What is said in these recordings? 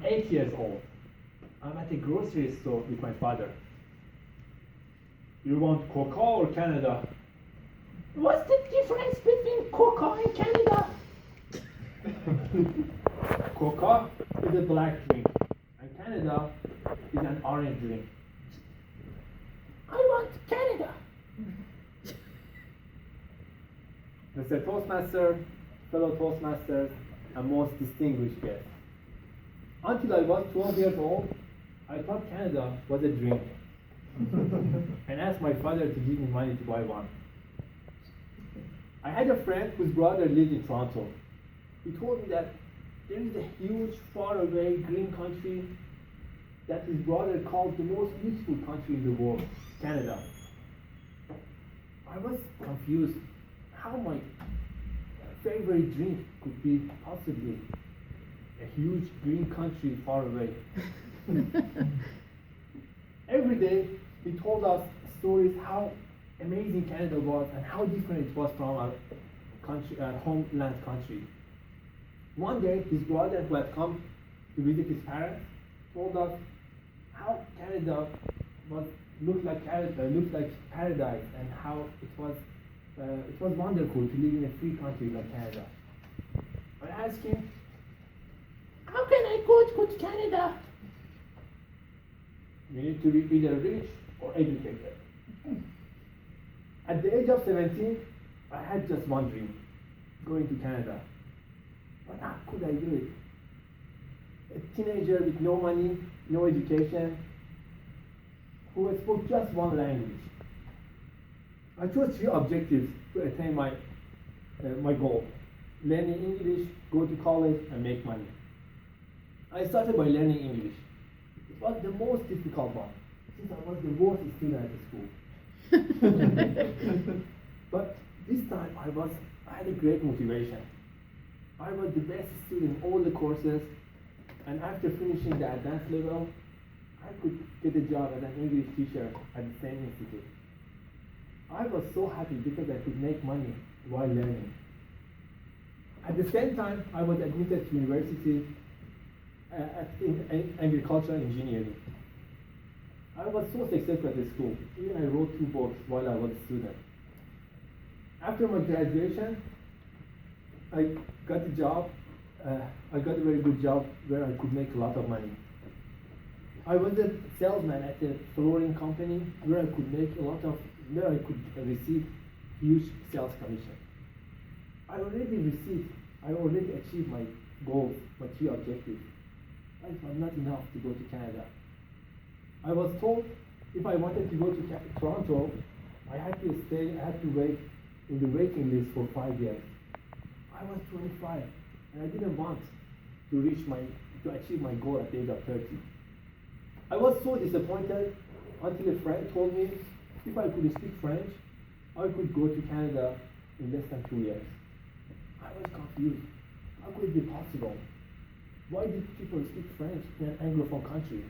8 years old. I'm at the grocery store with my father. You want Coca or Canada? What's the difference between Coca and Canada? Coca is a black drink, and Canada is an orange drink. I want Canada. Mr. Toastmaster, fellow Toastmasters, and most distinguished guests. Until I was 12 years old, I thought Canada was a drink and asked my father to give me money to buy one. I had a friend whose brother lived in Toronto. He told me that there is a huge, faraway green country that his brother called the most beautiful country in the world, Canada. I was confused how my favorite drink could be possibly a huge green country far away. Every day he told us stories how amazing Canada was and how different it was from our country, our homeland country. One day his brother, who had come to visit his parents, told us how Canada looked like paradise, and how it was wonderful to live in a free country like Canada. I asked him, how can I go to Canada? You need to be either rich or educated. At the age of 17, I had just one dream, going to Canada. But how could I do it? A teenager with no money, no education, who spoke just one language. I chose 3 objectives to attain my goal: learning English, go to college, and make money. I started by learning English. It was the most difficult one, since I was the worst student at the school. But this time I had a great motivation. I was the best student in all the courses, and after finishing the advanced level, I could get a job as an English teacher at the same institute. I was so happy because I could make money while learning. At the same time, I was admitted to university in agricultural engineering. I was so successful at the school. Even I wrote 2 books while I was a student. After my graduation, I got a job. I got a very good job where I could make a lot of money. I was a salesman at a flooring company where I could receive huge sales commission. I already achieved my goals, my 3 objectives. But it was not enough to go to Canada. I was told if I wanted to go to Toronto, I had to wait in the waiting list for 5 years. I was 25, and I didn't want to achieve my goal at the age of 30. I was so disappointed until a friend told me if I could speak French, I could go to Canada in less than 2 years. I was confused. How could it be possible? Why did people speak French in an Anglophone country?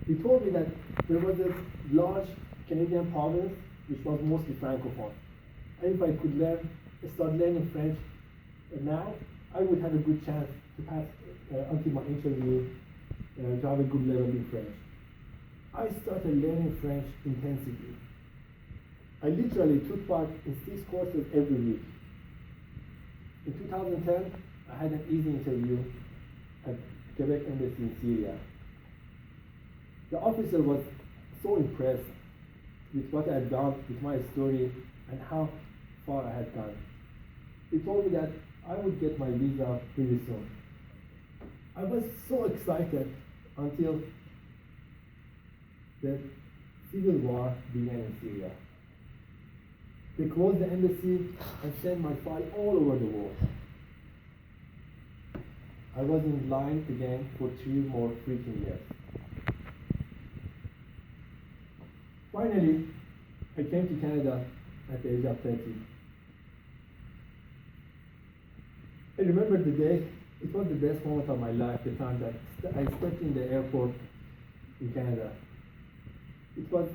He told me that there was a large Canadian province which was mostly Francophone. And if I could start learning French now, I would have a good chance to pass until my interview to have a good level in French. I started learning French intensively. I literally took part in 6 courses every week. In 2010, I had an easy interview at Quebec Embassy in Syria. The officer was so impressed with what I had done, with my story, and how far I had gone. He told me that I would get my visa pretty soon. I was so excited until the civil war began in Syria. They closed the embassy and sent my file all over the world. I was in line again for 3 more freaking years. Finally, I came to Canada at the age of 30. I remember the day. It was the best moment of my life, the time that I stepped in the airport in Canada. It was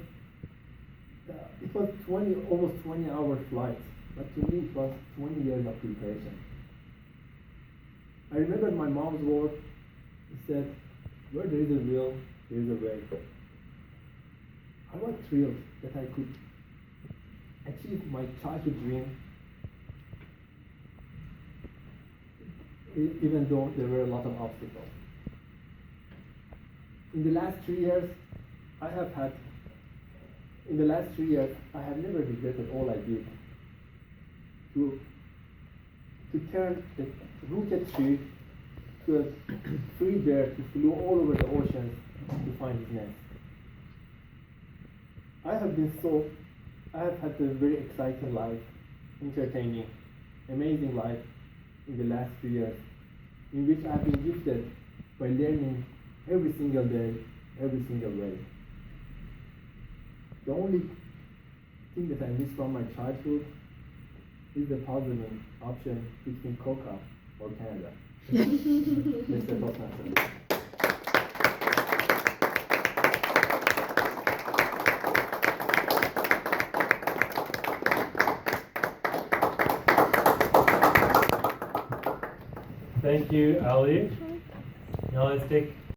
almost 20-hour flight, but to me it was 20 years of preparation. I remember my mom's words He said, where there is a will, there is a way. I was thrilled that I could achieve my childhood dream, even though there were a lot of obstacles. In the last 3 years, I have never regretted all I did to turn a rooted tree to a free bird to flew all over the oceans to find his nest. I have had a very exciting life, entertaining, amazing life in the last 3 years, in which I have been gifted by learning every single day, every single way. The only thing that I miss from my childhood is the puzzling option between Coca or Canada. Mr. Toastmasters. Thank you, Ali. Now let's take